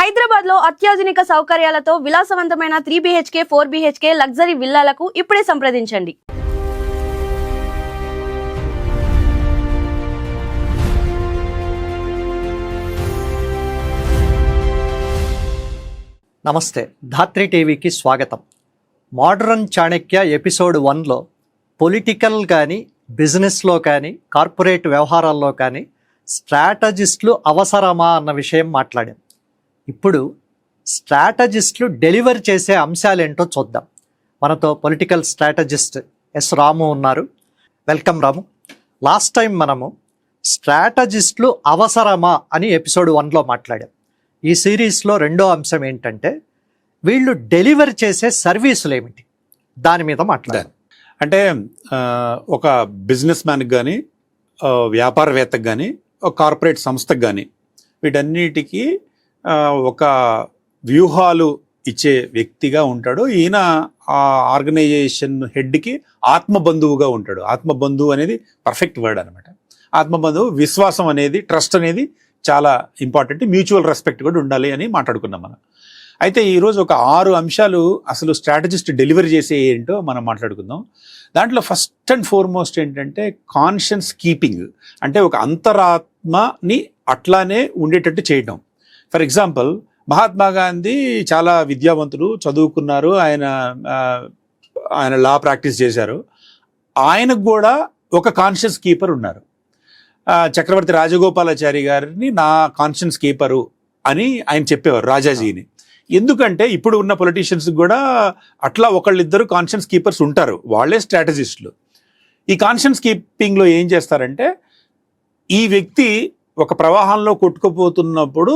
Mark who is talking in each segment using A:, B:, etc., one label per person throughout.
A: హైదరాబాద్ లో అత్యాధునిక సౌకర్యాలతో విలాసవంతమైన 3 BHK 4 BHK లగ్జరీ విల్లాలకు ఇప్పుడే సంప్రదించండి.
B: నమస్తే, ధాత్రి టీవీకి స్వాగతం. మోడర్న్ చాణక్య ఎపిసోడ్ 1లో పొలిటికల్ కానీ, బిజినెస్లో కానీ, కార్పొరేట్ వ్యవహారాల్లో కానీ స్ట్రాటజిస్టులు అవసరమా అన్న విషయం మాట్లాడాం. ఇప్పుడు స్ట్రాటజిస్టులు డెలివర్ చేసే అంశాలేంటో చూద్దాం. మనతో పొలిటికల్ స్ట్రాటజిస్ట్ ఎస్ రాము ఉన్నారు. వెల్కమ్ రాము. లాస్ట్ టైం మనము స్ట్రాటజిస్టులు అవసరమా అని ఎపిసోడ్ 1లో మాట్లాడాం. ఈ సిరీస్లో రెండో అంశం ఏంటంటే వీళ్ళు డెలివర్ చేసే సర్వీసులు ఏమిటి, దాని మీద మాట్లాడారు.
C: అంటే ఒక బిజినెస్ మ్యాన్కి కానీ, వ్యాపారవేత్తకు కానీ, ఒక కార్పొరేట్ సంస్థకు కానీ వీటన్నిటికీ ఒక వ్యూహాలు ఇచ్చే వ్యక్తిగా ఉంటాడు. ఈయన ఆ ఆర్గనైజేషన్ హెడ్కి ఆత్మబంధువుగా ఉంటాడు. ఆత్మబంధువు అనేది పర్ఫెక్ట్ వర్డ్ అనమాట. ఆత్మబంధువు, విశ్వాసం అనేది, ట్రస్ట్ అనేది చాలా ఇంపార్టెంట్. మ్యూచువల్ రెస్పెక్ట్ కూడా ఉండాలి అని మాట్లాడుకున్నాం మనం. అయితే ఈరోజు ఒక 6 అంశాలు అసలు స్ట్రాటజిస్ట్ డెలివరీ చేసే ఏంటో మనం మాట్లాడుకుందాం. దాంట్లో ఫస్ట్ అండ్ ఫార్మోస్ట్ ఏంటంటే కాన్షియస్ కీపింగ్, అంటే ఒక అంతరాత్మని అట్లానే ఉండేటట్టు చేయడం. ఫర్ ఎగ్జాంపుల్, మహాత్మా గాంధీ చాలా విద్యావంతుడు, చదువుకున్నారు, ఆయన లా ప్రాక్టీస్ చేశారు. ఆయనకు కూడా ఒక కాన్షియస్ కీపర్ ఉన్నారు. చక్రవర్తి రాజగోపాలాచారి గారిని నా కాన్షియస్ కీపరు అని ఆయన చెప్పేవారు, రాజాజీని. ఎందుకంటే ఇప్పుడు ఉన్న పొలిటీషియన్స్ కూడా అట్లా ఒకళ్ళిద్దరు కాన్షియస్ కీపర్స్ ఉంటారు, వాళ్ళే స్ట్రాటజిస్టులు. ఈ కాన్షియస్ కీపింగ్లో ఏం చేస్తారంటే, ఈ వ్యక్తి ఒక ప్రవాహంలో కొట్టుకుపోతున్నప్పుడు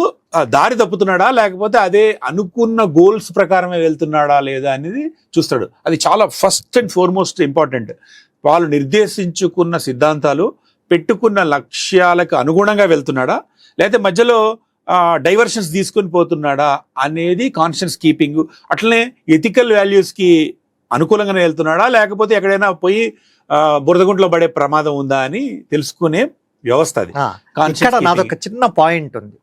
C: దారి తప్పుతున్నాడా, లేకపోతే అదే అనుకున్న గోల్స్ ప్రకారమే వెళ్తున్నాడా లేదా అనేది చూస్తాడు. అది చాలా ఫస్ట్ అండ్ ఫార్మోస్ట్ ఇంపార్టెంట్. వాళ్ళు నిర్దేశించుకున్న సిద్ధాంతాలు, పెట్టుకున్న లక్ష్యాలకు అనుగుణంగా వెళ్తున్నాడా, లేకపోతే మధ్యలో డైవర్షన్స్ తీసుకుని పోతున్నాడా అనేది కాన్షియస్ కీపింగ్. అట్లనే ఎథికల్ వాల్యూస్కి అనుకూలంగానే వెళ్తున్నాడా, లేకపోతే ఎక్కడైనా పోయి బురదగుంట్లో పడే ప్రమాదం ఉందా అని తెలుసుకునే వ్యవస్థ అది.
B: ఇక్కడ నాదొక చిన్న పాయింట్ ఉంది.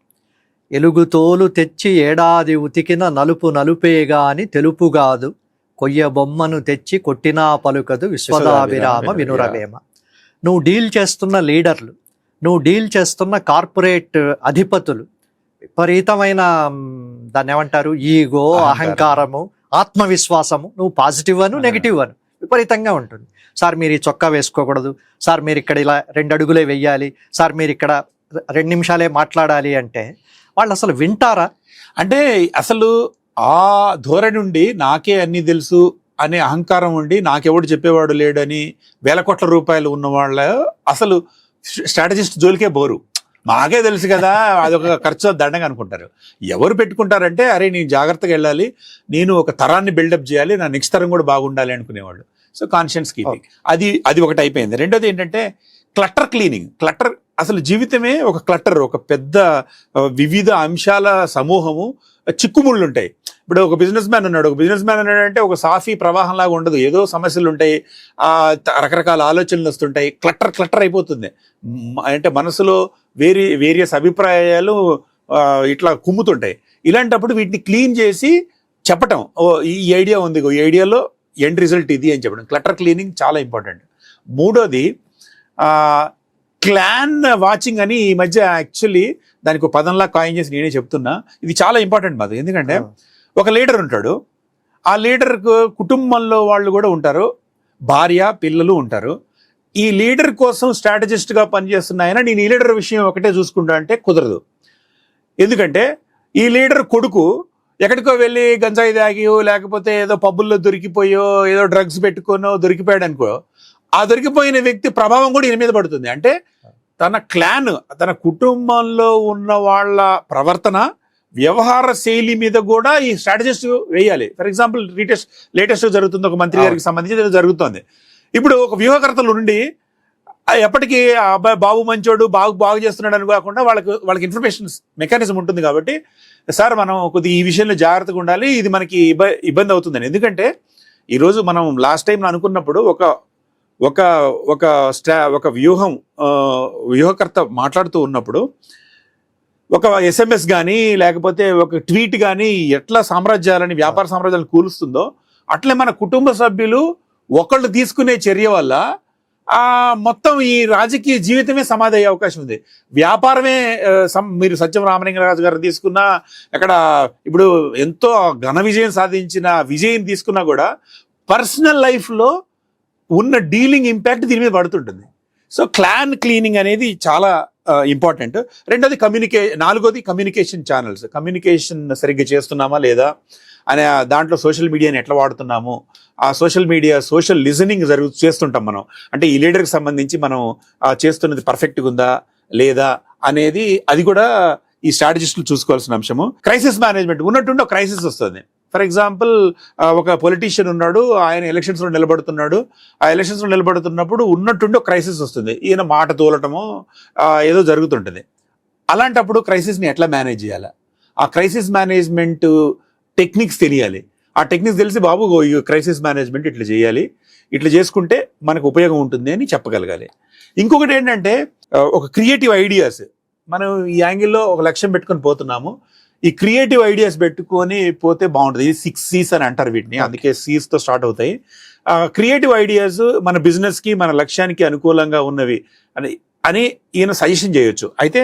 B: ఎలుగుతోలు తెచ్చి ఏడాది ఉతికిన నలుపు నలుపేగా అని తెలుపుగాదు, కొయ్య బొమ్మను తెచ్చి కొట్టినా పలుకదు విశ్వదాభిరామ వినురవేమ. నువ్వు డీల్ చేస్తున్న లీడర్లు, నువ్వు డీల్ చేస్తున్న కార్పొరేట్ అధిపతులు విపరీతమైన, దాన్ని ఏమంటారు, ఈగో, అహంకారము, ఆత్మవిశ్వాసము, నువ్వు పాజిటివ్ అను నెగిటివ్ అను విపరీతంగా ఉంటుంది. సార్ మీరు ఈ చొక్కా వేసుకోకూడదు, సార్ మీరు ఇక్కడ ఇలా 2 అడుగులే వెయ్యాలి, సార్ మీరు ఇక్కడ 2 నిమిషాలే మాట్లాడాలి అంటే వాళ్ళు అసలు వింటారా?
C: అంటే అసలు ఆ ధోరణి నుండి నాకే అన్నీ తెలుసు అనే అహంకారం ఉండి నాకెవడు చెప్పేవాడు లేడని వేల కోట్ల రూపాయలు ఉన్న వాళ్ళ అసలు స్ట్రాటజిస్ట్ జోలికే బోరు. మాకే తెలుసు కదా, అదొక ఖర్చు దండగా అనుకుంటారు. ఎవరు పెట్టుకుంటారంటే, అరే నేను జాగ్రత్తగా వెళ్ళాలి, నేను ఒక తరాన్ని బిల్డప్ చేయాలి, నా నెక్స్ట్ తరం కూడా బాగుండాలి అనుకునేవాళ్ళు. సో కాన్షియస్ కీపింగ్ అది ఒకటి అయిపోయింది. రెండోది ఏంటంటే క్లటర్ క్లీనింగ్. క్లటర్, అసలు జీవితమే ఒక క్లటర్, ఒక పెద్ద వివిధ అంశాల సమూహము, చిక్కుముళ్ళు ఉంటాయి. ఇప్పుడు ఒక బిజినెస్ మ్యాన్ ఉన్నాడు. ఒక బిజినెస్ మ్యాన్ ఉన్నాడంటే ఒక సాఫీ ప్రవాహంలాగా ఉండదు, ఏదో సమస్యలు ఉంటాయి, రకరకాల ఆలోచనలు వస్తుంటాయి, క్లటర్ అయిపోతుంది. అంటే మనసులో వేరియస్ అభిప్రాయాలు ఇట్లా కుమ్ముతుంటాయి. ఇలాంటప్పుడు వీటిని క్లీన్ చేసి చెప్పటం, ఈ ఐడియా ఉంది, ఈ ఐడియాలో ఎండ్ రిజల్ట్ ఇది అని చెప్పడం. క్లటర్ క్లీనింగ్ చాలా ఇంపార్టెంట్. మూడోది క్లాన్ వాచింగ్ అని ఈ మధ్య యాక్చువల్లీ దానికి ఒక పదంలా కాయిన్ చేసి నేనే చెప్తున్నా. ఇది చాలా ఇంపార్టెంట్ మాది. ఎందుకంటే ఒక లీడర్ ఉంటాడు, ఆ లీడర్కు కుటుంబంలో వాళ్ళు కూడా ఉంటారు, భార్య పిల్లలు ఉంటారు. ఈ లీడర్ కోసం స్ట్రాటజిస్ట్గా పనిచేస్తున్న ఆయన నేను ఈ లీడర్ విషయం ఒకటే చూసుకుంటా అంటే కుదరదు. ఎందుకంటే ఈ లీడర్ కొడుకు ఎక్కడికో వెళ్ళి గంజాయి తాగియో, లేకపోతే ఏదో పబ్బుల్లో దొరికిపోయో, ఏదో డ్రగ్స్ పెట్టుకోనో దొరికిపోయాడు అనుకో, ఆ దొరికిపోయిన వ్యక్తి ప్రభావం కూడా ఈయన మీద పడుతుంది. అంటే తన క్లాన్, తన కుటుంబంలో ఉన్న వాళ్ళ ప్రవర్తన, వ్యవహార శైలి మీద కూడా ఈ స్ట్రాటజిస్ట్ వేయాలి. ఫర్ ఎగ్జాంపుల్ లేటెస్ట్ జరుగుతుంది, ఒక మంత్రి గారికి సంబంధించి జరుగుతుంది. ఇప్పుడు ఒక వ్యూహకర్తలు నుండి ఎప్పటికీ అబ్బాయి బాబు మంచోడు, బాగు చేస్తున్నాడు అని కాకుండా వాళ్ళకి ఇన్ఫర్మేషన్ మెకానిజం ఉంటుంది. కాబట్టి సార్ మనం కొద్దిగా ఈ విషయంలో జాగ్రత్తగా ఉండాలి, ఇది మనకి ఇబ్బంది అవుతుందని. ఎందుకంటే ఈరోజు మనం లాస్ట్ టైం అనుకున్నప్పుడు ఒక వ్యూహకర్త మాట్లాడుతూ ఉన్నప్పుడు ఒక SMS కానీ లేకపోతే ఒక ట్వీట్ కానీ ఎట్లా వ్యాపార సామ్రాజ్యాలను కూలుస్తుందో అట్లే మన కుటుంబ సభ్యులు ఒకళ్ళు తీసుకునే చర్య వల్ల మొత్తం ఈ రాజకీయ జీవితమే సమాధి అయ్యే అవకాశం ఉంది. వ్యాపారమే మీరు సత్యం రామలింగరాజు గారు తీసుకున్నా, అక్కడ ఇప్పుడు ఎంతో ఘన విజయం సాధించిన విజయం తీసుకున్నా కూడా పర్సనల్ లైఫ్లో ఉన్న డీలింగ్ ఇంపాక్ట్ దీని మీద పడుతుంటుంది. సో క్లాన్ క్లీనింగ్ అనేది చాలా ఇంపార్టెంట్. రెండోది నాలుగోది కమ్యూనికేషన్ ఛానల్స్. కమ్యూనికేషన్ సరిగ్గా చేస్తున్నామా లేదా అనే దాంట్లో సోషల్ మీడియాని ఎట్లా వాడుతున్నాము, ఆ సోషల్ లిజనింగ్ చేస్తుంటాం మనం. అంటే ఈ లీడర్కి సంబంధించి మనం చేస్తున్నది పర్ఫెక్ట్గా ఉందా లేదా అనేది అది కూడా ఈ స్ట్రాటజిస్టులు చూసుకోవాల్సిన అంశము. క్రైసిస్ మేనేజ్మెంట్ ఉన్నట్టుండి ఒక క్రైసిస్ వస్తుంది. ఫర్ ఎగ్జాంపుల్ ఒక పొలిటీషియన్ ఉన్నాడు, ఆయన ఎలక్షన్స్లో నిలబడుతున్నాడు. ఆ ఎలక్షన్స్లో నిలబడుతున్నప్పుడు ఉన్నట్టుండి ఒక క్రైసిస్ వస్తుంది, ఈయన మాట తోలటమో ఏదో జరుగుతుంటుంది. అలాంటప్పుడు క్రైసిస్ని ఎట్లా మేనేజ్ చేయాలి, ఆ క్రైసిస్ మేనేజ్మెంట్ టెక్నిక్స్ తెలియాలి. ఆ టెక్నిక్స్ తెలిసి బాబు ఈ క్రైసిస్ మేనేజ్మెంట్ ఇట్లా చేయాలి, ఇట్లా చేసుకుంటే మనకు ఉపయోగం ఉంటుంది అని చెప్పగలగాలి. ఇంకొకటి ఏంటంటే ఒక క్రియేటివ్ ఐడియాస్. మనం ఈ యాంగిల్లో ఒక లక్ష్యం పెట్టుకొని పోతున్నాము, ఈ క్రియేటివ్ ఐడియాస్ పెట్టుకొని పోతే బాగుంటుంది. 6 C's అని అంటారు వీటిని, అందుకే C'తో స్టార్ట్ అవుతాయి. క్రియేటివ్ ఐడియాస్ మన బిజినెస్కి మన లక్ష్యానికి అనుకూలంగా ఉన్నవి అని ఈయన సజెషన్ చేయొచ్చు. అయితే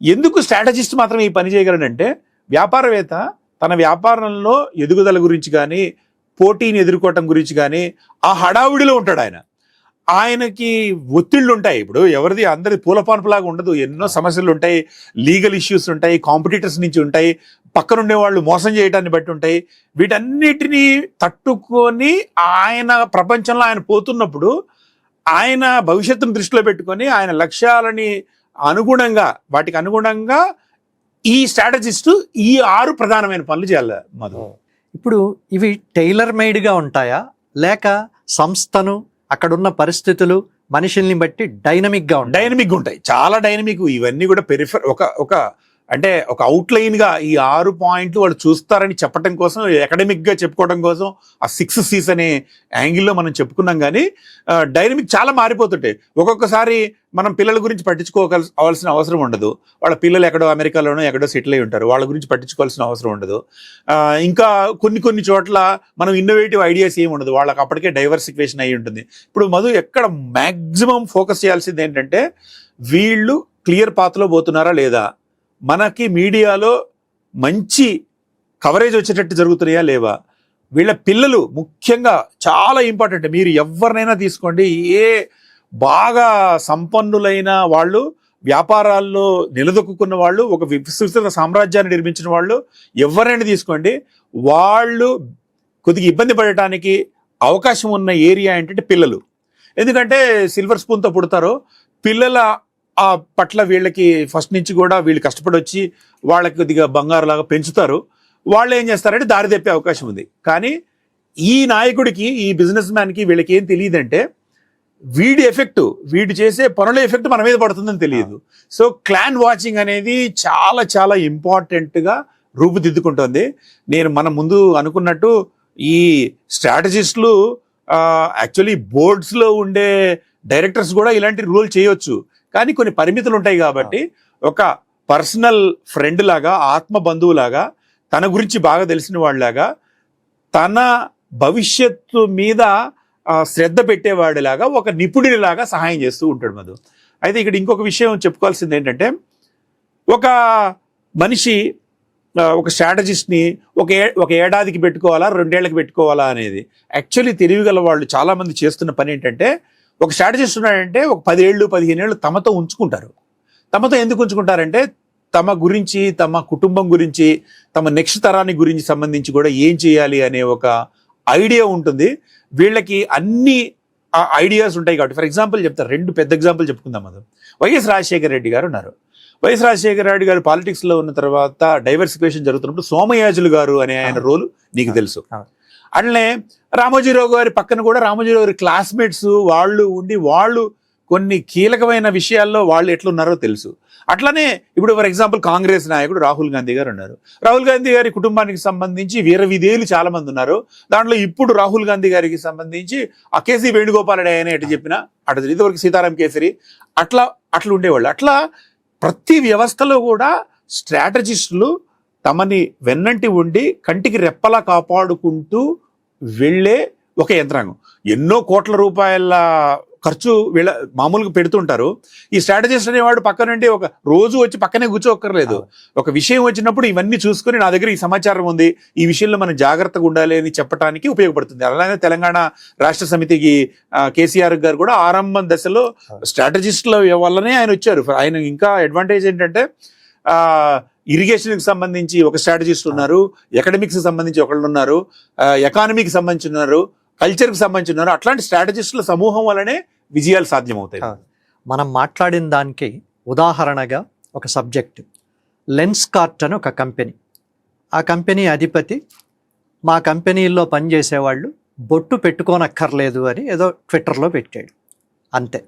C: ఎందుకు స్ట్రాటజిస్ట్ మాత్రం ఈ పని చేయగలడంటే, వ్యాపారవేత్త తన వ్యాపారంలో ఎదుగుదల గురించి కానీ పోటీని ఎదుర్కోవటం గురించి కానీ ఆ హడావుడిలో ఉంటాడు. ఆయనకి ఒత్తిళ్ళు ఉంటాయి. ఇప్పుడు ఎవరిది అందరిది పూలపాన్పులాగా ఉండదు, ఎన్నో సమస్యలు ఉంటాయి, లీగల్ ఇష్యూస్ ఉంటాయి, కాంపిటీటర్స్ నుంచి ఉంటాయి, పక్కనుండే వాళ్ళు మోసం చేయడాన్ని బట్టి ఉంటాయి. వీటన్నిటినీ తట్టుకొని ఆయన ప్రపంచంలో ఆయన పోతున్నప్పుడు ఆయన భవిష్యత్తును దృష్టిలో పెట్టుకొని ఆయన లక్ష్యాలని వాటికి అనుగుణంగా ఈ స్ట్రాటజిస్టు ఈ 6 ప్రధానమైన పనులు చేయాలి మధు.
B: ఇప్పుడు ఇవి టైలర్ మేడ్గా ఉంటాయా, లేక సంస్థను అక్కడున్న పరిస్థితులు మనుషుల్ని బట్టి డైనమిక్గా
C: ఉంటాయి? చాలా డైనమిక్. ఇవన్నీ కూడా అంటే ఒక అవుట్లైన్గా ఈ 6 పాయింట్లు వాళ్ళు చూస్తారని చెప్పడం కోసం, అకాడమిక్గా చెప్పుకోవడం కోసం ఆ 6 C's అనే యాంగిల్లో మనం చెప్పుకున్నాం. కానీ డైనమిక్ చాలా మారిపోతుంటాయి. ఒక్కొక్కసారి మనం పిల్లల గురించి పట్టించుకోవాల్సిన అవసరం ఉండదు, వాళ్ళ పిల్లలు ఎక్కడో అమెరికాలోనో ఎక్కడో సెటిల్ అయి ఉంటారు, వాళ్ళ గురించి పట్టించుకోవాల్సిన అవసరం ఉండదు. ఇంకా కొన్ని చోట్ల మనం ఇన్నోవేటివ్ ఐడియాస్ ఏమి ఉండదు, వాళ్ళకి అప్పటికే డైవర్సిఫికేషన్ అయి ఉంటుంది. ఇప్పుడు మధు ఎక్కడ మ్యాక్సిమం ఫోకస్ చేయాల్సింది ఏంటంటే, వీళ్ళు క్లియర్ పాత్లో పోతున్నారా లేదా, మనకి మీడియాలో మంచి కవరేజ్ వచ్చేటట్టు జరుగుతున్నాయా లేవా, వీళ్ళ పిల్లలు ముఖ్యంగా చాలా ఇంపార్టెంట్. మీరు ఎవరినైనా తీసుకోండి, ఏ బాగా సంపన్నులైన వాళ్ళు, వ్యాపారాల్లో నిలదొక్కున్న వాళ్ళు, ఒక విస్తృత సామ్రాజ్యాన్ని నిర్మించిన వాళ్ళు ఎవరైనా తీసుకోండి, వాళ్ళు కొద్దిగా ఇబ్బంది పడటానికి అవకాశం ఉన్న ఏరియా ఏంటంటే పిల్లలు. ఎందుకంటే సిల్వర్ స్పూన్తో పుడతారో పిల్లల ఆ పట్ల వీళ్ళకి ఫస్ట్ నుంచి కూడా వీళ్ళు కష్టపడి వచ్చి వాళ్ళకి కొద్దిగా బంగారులాగా పెంచుతారు. వాళ్ళు ఏం చేస్తారంటే దారి తెప్పే అవకాశం ఉంది. కానీ ఈ నాయకుడికి, ఈ బిజినెస్ మ్యాన్కి వీళ్ళకి ఏం తెలియదంటే, వీడు చేసే పనుల ఎఫెక్ట్ మన మీద పడుతుందని తెలియదు. సో క్లాన్ వాచింగ్ అనేది చాలా చాలా ఇంపార్టెంట్గా రూపుదిద్దుకుంటుంది. మనం ముందు అనుకున్నట్టు ఈ స్ట్రాటజిస్టులు యాక్చువల్లీ బోర్డ్స్లో ఉండే డైరెక్టర్స్ కూడా ఇలాంటి రూల్ చేయొచ్చు, కానీ కొన్ని పరిమితులు ఉంటాయి. కాబట్టి ఒక పర్సనల్ ఫ్రెండ్ లాగా, ఆత్మ బంధువులాగా, తన గురించి బాగా తెలిసిన వాళ్ళలాగా, తన భవిష్యత్తు మీద శ్రద్ధ పెట్టేవాడిలాగా, ఒక నిపుణుడిలాగా సహాయం చేస్తూ ఉంటాడు మధు. అయితే ఇక్కడ ఇంకొక విషయం చెప్పుకోవాల్సింది ఏంటంటే, ఒక మనిషి ఒక స్ట్రాటజిస్ట్ని ఒక ఏడాదికి పెట్టుకోవాలా, 2 ఏళ్ళకి పెట్టుకోవాలా అనేది యాక్చువల్లీ తెలివిగల వాళ్ళు చాలామంది చేస్తున్న పని ఏంటంటే, ఒక స్ట్రాటజిస్ట్ ఉన్నాడంటే ఒక 10 ఏళ్ళు 15 ఏళ్ళు తమతో ఉంచుకుంటారు. తమతో ఎందుకు ఉంచుకుంటారంటే, తమ గురించి, తమ కుటుంబం గురించి, తమ నెక్స్ట్ తరాన్ని గురించి సంబంధించి కూడా ఏం చేయాలి అనే ఒక ఐడియా ఉంటుంది. వీళ్ళకి అన్ని ఐడియాస్ ఉంటాయి కాబట్టి. ఫర్ ఎగ్జాంపుల్ చెప్తారు, 2 పెద్ద ఎగ్జాంపుల్ చెప్పుకుందాం. అది వైఎస్ రాజశేఖర రెడ్డి గారు ఉన్నారు. వైఎస్ రాజశేఖర రెడ్డి గారు పాలిటిక్స్లో ఉన్న తర్వాత డైవర్సిఫికేషన్ జరుగుతున్నప్పుడు సోమయాజులు గారు అనే ఆయన రోలు నీకు తెలుసు. అట్లనే రామోజీరావు గారి పక్కన కూడా రామోజీరావు గారి క్లాస్మేట్స్ వాళ్ళు ఉండి, వాళ్ళు కొన్ని కీలకమైన విషయాల్లో వాళ్ళు ఎట్లున్నారో తెలుసు. అట్లనే ఇప్పుడు ఫర్ ఎగ్జాంపుల్ కాంగ్రెస్ నాయకుడు రాహుల్ గాంధీ గారు ఉన్నారు. రాహుల్ గాంధీ గారి కుటుంబానికి సంబంధించి వీర విధేయులు చాలా మంది ఉన్నారు. దాంట్లో ఇప్పుడు రాహుల్ గాంధీ గారికి సంబంధించి ఆ కేసీ వేణుగోపాల్ ఆయన ఎటు చెప్పినా అటు, ఇదివరకు సీతారాం కేసరి అట్లా ఉండేవాళ్ళు. అట్లా ప్రతి వ్యవస్థలో కూడా స్ట్రాటజిస్టులు తమని వెన్నంటి ఉండి కంటికి రెప్పలా కాపాడుకుంటూ వెళ్ళే ఒక యంత్రాంగం. ఎన్నో కోట్ల రూపాయల ఖర్చు వీళ్ళ మామూలుగా పెడుతుంటారు. ఈ స్ట్రాటజిస్ట్ అనేవాడు పక్కనంటే ఒక రోజు వచ్చి పక్కనే కూర్చోక్కర్లేదు. ఒక విషయం వచ్చినప్పుడు ఇవన్నీ చూసుకుని నా దగ్గర ఈ సమాచారం ఉంది, ఈ విషయంలో మనం జాగ్రత్తగా ఉండాలి అని చెప్పడానికి ఉపయోగపడుతుంది. అలానే తెలంగాణ రాష్ట్ర సమితికి కేసీఆర్ గారు కూడా ఆరంభం దశలో స్ట్రాటజిస్టుల వల్లనే ఆయన వచ్చారు. ఆయన ఇంకా అడ్వాంటేజ్ ఏంటంటే ఇరిగేషన్కి సంబంధించి ఒక స్ట్రాటజిస్ట్ ఉన్నారు, ఎకడమిక్స్కి సంబంధించి ఒకళ్ళు ఉన్నారు, ఎకానమీకి సంబంధించి ఉన్నారు, కల్చర్కి సంబంధించి ఉన్నారు. అట్లాంటి స్ట్రాటజిస్టుల సమూహం వల్లనే విజయాలు సాధ్యమవుతాయి.
B: మనం మాట్లాడిన దానికి ఉదాహరణగా ఒక సబ్జెక్ట్, లెన్స్కార్ట్ అని ఒక కంపెనీ. ఆ కంపెనీ అధిపతి మా కంపెనీల్లో పనిచేసేవాళ్ళు బొట్టు పెట్టుకోనక్కర్లేదు అని ఏదో ట్విట్టర్లో పెట్టాడు. అంతే,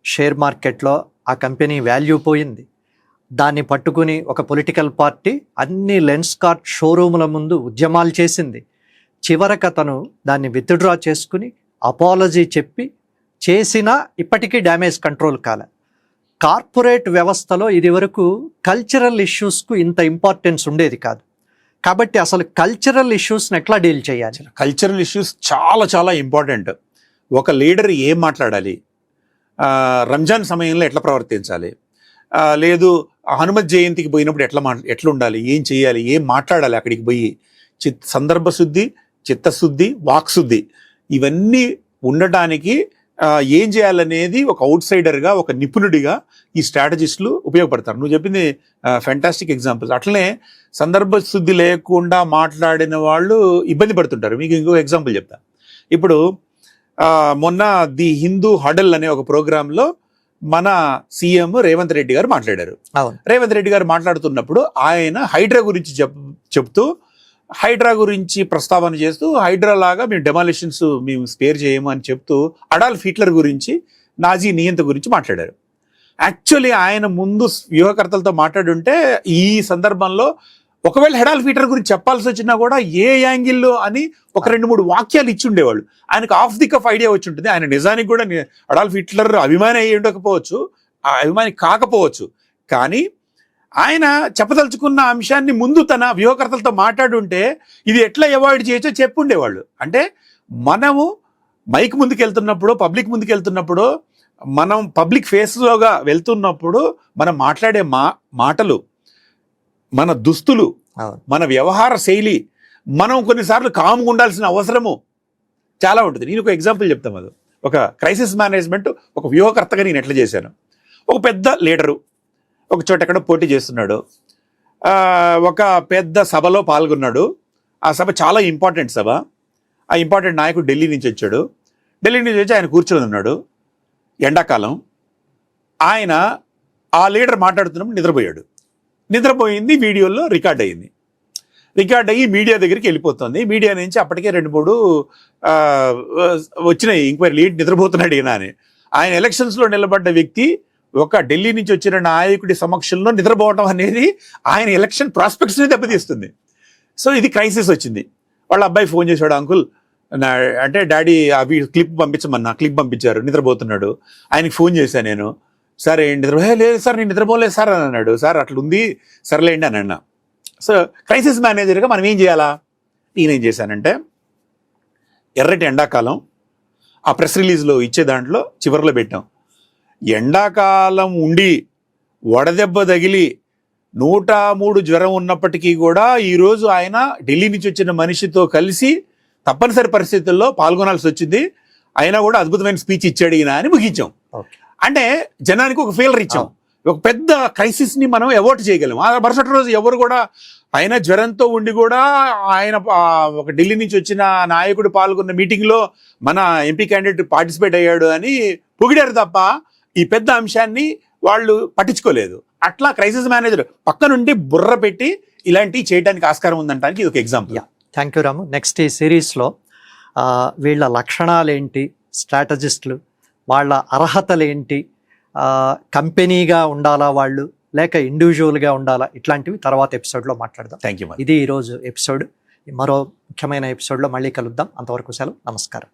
B: షేర్ మార్కెట్లో ఆ కంపెనీ వాల్యూ పోయింది. దాన్ని పట్టుకుని ఒక పొలిటికల్ పార్టీ అన్ని లెన్స్కార్ట్ షోరూముల ముందు ఉద్యమాలు చేసింది. చివరకు అతను దాన్ని విత్డ్రా చేసుకుని అపాలజీ చెప్పి చేసినా ఇప్పటికీ డ్యామేజ్ కంట్రోల్ కాలే. కార్పొరేట్ వ్యవస్థలో ఇది వరకు కల్చరల్ ఇష్యూస్కు ఇంత ఇంపార్టెన్స్ ఉండేది కాదు. కాబట్టి అసలు కల్చరల్ ఇష్యూస్ని ఎట్లా డీల్ చేయాలి?
C: కల్చరల్ ఇష్యూస్ చాలా చాలా ఇంపార్టెంట్. ఒక లీడర్ ఏం మాట్లాడాలి, రంజాన్ సమయంలో ఎట్లా ప్రవర్తించాలి, లేదు హనుమత్ జయంతికి పోయినప్పుడు ఎట్లా ఉండాలి, ఏం చేయాలి, ఏం మాట్లాడాలి, అక్కడికి పోయి సందర్భ శుద్ధి, చిత్తశుద్ధి, వాక్శుద్ధి ఇవన్నీ ఉండటానికి ఏం చేయాలనేది ఒక అవుట్ సైడర్గా, ఒక నిపుణుడిగా ఈ స్ట్రాటజిస్టులు ఉపయోగపడతారు. నువ్వు చెప్పింది ఫ్యాంటాస్టిక్ ఎగ్జాంపుల్స్. అట్లనే సందర్భ శుద్ధి లేకుండా మాట్లాడిన వాళ్ళు ఇబ్బంది పడుతుంటారు. మీకు ఇంకో ఎగ్జాంపుల్ చెప్తా. ఇప్పుడు మొన్న ది హిందూ హడల్ అనే ఒక ప్రోగ్రాంలో మన సీఎం రేవంత్ రెడ్డి గారు మాట్లాడారు. రేవంత్ రెడ్డి గారు మాట్లాడుతున్నప్పుడు ఆయన హైడ్రా గురించి చెప్తూ, హైడ్రా గురించి ప్రస్తావన చేస్తూ, హైడ్రా లాగా మేము డెమాలిషన్స్ మేము స్పేర్ చేయము అని చెప్తూ అడాల్ఫ్ హిట్లర్ గురించి, నాజీ నియంత గురించి మాట్లాడారు. యాక్చువల్లీ ఆయన ముందు వ్యూహకర్తలతో మాట్లాడుంటే ఈ సందర్భంలో ఒకవేళ అడాల్ఫ్ హిట్లర్ గురించి చెప్పాల్సి వచ్చినా కూడా ఏ యాంగిల్లో అని ఒక 2-3 వాక్యాలు ఇచ్చి ఉండేవాళ్ళు. ఆయనకు ఆఫ్ ది కఫ్ ఐడియా వచ్చి ఉంటుంది. ఆయన నిజానికి కూడా అడాల్ఫ్ హిట్లర్ అభిమాని అయ్యి ఉండకపోవచ్చు, ఆ అభిమాని కాకపోవచ్చు, కానీ ఆయన చెప్పదలుచుకున్న అంశాన్ని ముందు తన వ్యూహకర్తలతో మాట్లాడుంటే ఇది ఎట్లా అవాయిడ్ చేయొచ్చో చెప్పుండేవాళ్ళు. అంటే మనము మైక్ ముందుకు వెళ్తున్నప్పుడు, పబ్లిక్ ముందుకు వెళ్తున్నప్పుడు, మనం పబ్లిక్ ఫేస్లోగా వెళ్తున్నప్పుడు మనం మాట్లాడే మాటలు, మన దుస్తులు, మన వ్యవహార శైలి, మనం కొన్నిసార్లు కామ్గా ఉండాల్సిన అవసరము చాలా ఉంటుంది. నేను ఒక ఎగ్జాంపుల్ చెప్తాను. అది ఒక క్రైసిస్ మేనేజ్మెంట్ ఒక వ్యూహకర్తగా నేను ఎట్లా చేశాను. ఒక పెద్ద లీడరు ఒక చోట ఎక్కడ పోటీ చేస్తున్నాడు, ఒక పెద్ద సభలో పాల్గొన్నాడు. ఆ సభ చాలా ఇంపార్టెంట్ సభ. ఆ ఇంపార్టెంట్ నాయకుడు ఢిల్లీ నుంచి వచ్చాడు. ఢిల్లీ నుంచి వచ్చి ఆయన కూర్చొని ఉన్నాడు. ఎండాకాలం. ఆయన ఆ లీడర్ మాట్లాడుతున్నప్పుడు నిద్రపోయాడు. నిద్రపోయింది వీడియోలో రికార్డ్ అయ్యింది. రికార్డ్ అయ్యి మీడియా దగ్గరికి వెళ్ళిపోతుంది. మీడియా నుంచి అప్పటికే 2-3 వచ్చినాయి ఎంక్వైరీ, లీడ్ నిద్రపోతున్నాడు ఈయన అని. ఆయన ఎలక్షన్స్లో నిలబడ్డ వ్యక్తి ఒక ఢిల్లీ నుంచి వచ్చిన నాయకుడి సమక్షంలో నిద్రపోవటం అనేది ఆయన ఎలక్షన్ ప్రాస్పెక్ట్స్ని దెబ్బతీస్తుంది. సో ఇది క్రైసిస్ వచ్చింది. వాళ్ళ అబ్బాయి ఫోన్ చేశాడు, అంకుల్ అంటే డాడీ అవి క్లిప్ పంపించమన్నా, క్లిప్ పంపించారు, నిద్రపోతున్నాడు. ఆయనకి ఫోన్ చేశాను నేను, సార్ ఏంటి లేదు సార్ నేను నిద్రపోలేదు సార్ అని అన్నాడు. సార్ అట్లుంది, సర్లేండి అని అన్నా. సో క్రైసిస్ మేనేజర్గా మనం ఏం చేయాలా? నేనేం చేశానంటే ఎర్రటి ఎండాకాలం ఆ ప్రెస్ రిలీజ్లో ఇచ్చే దాంట్లో చివరిలో పెట్టాం, ఎండాకాలం ఉండి వడదెబ్బ తగిలి 103 జ్వరం ఉన్నప్పటికీ కూడా ఈరోజు ఆయన ఢిల్లీ నుంచి వచ్చిన మనిషితో కలిసి తప్పనిసరి పరిస్థితుల్లో పాల్గొనాల్సి వచ్చింది, అయినా కూడా అద్భుతమైన స్పీచ్ ఇచ్చాడు ఈయన అని ముగించాం. అంటే జనానికి ఒక ఫీలర్ ఇచ్చాం. ఒక పెద్ద క్రైసిస్ని మనం అవాయిడ్ చేయగలం. ఆ మరుసటి రోజు ఎవరు కూడా ఆయన జ్వరంతో ఉండి కూడా ఆయన ఒక ఢిల్లీ నుంచి వచ్చిన నాయకుడు పాల్గొన్న మీటింగ్లో మన ఎంపీ క్యాండిడేట్ పార్టిసిపేట్ అయ్యాడు అని పొగిడారు తప్ప ఈ పెద్ద అంశాన్ని వాళ్ళు పట్టించుకోలేదు. అట్లా క్రైసిస్ మేనేజర్ పక్క నుండి బుర్ర పెట్టి ఇలాంటివి చేయడానికి ఆస్కారం ఉందంటానికి ఇది ఒక example.
B: Thank you Ramu. Next ఈ సిరీస్లో వీళ్ళ లక్షణాలు ఏంటి, స్ట్రాటజిస్టులు వాళ్ళ అర్హతలు ఏంటి, కంపెనీగా ఉండాలా వాళ్ళు లేక ఇండివిజువల్గా ఉండాలా, ఇట్లాంటివి తర్వాత ఎపిసోడ్లో మాట్లాడదాం.
C: Thank you.
B: ఇది ఈరోజు ఎపిసోడ్. మరో ముఖ్యమైన ఎపిసోడ్లో మళ్ళీ కలుద్దాం. అంతవరకు సెలవు. నమస్కారం.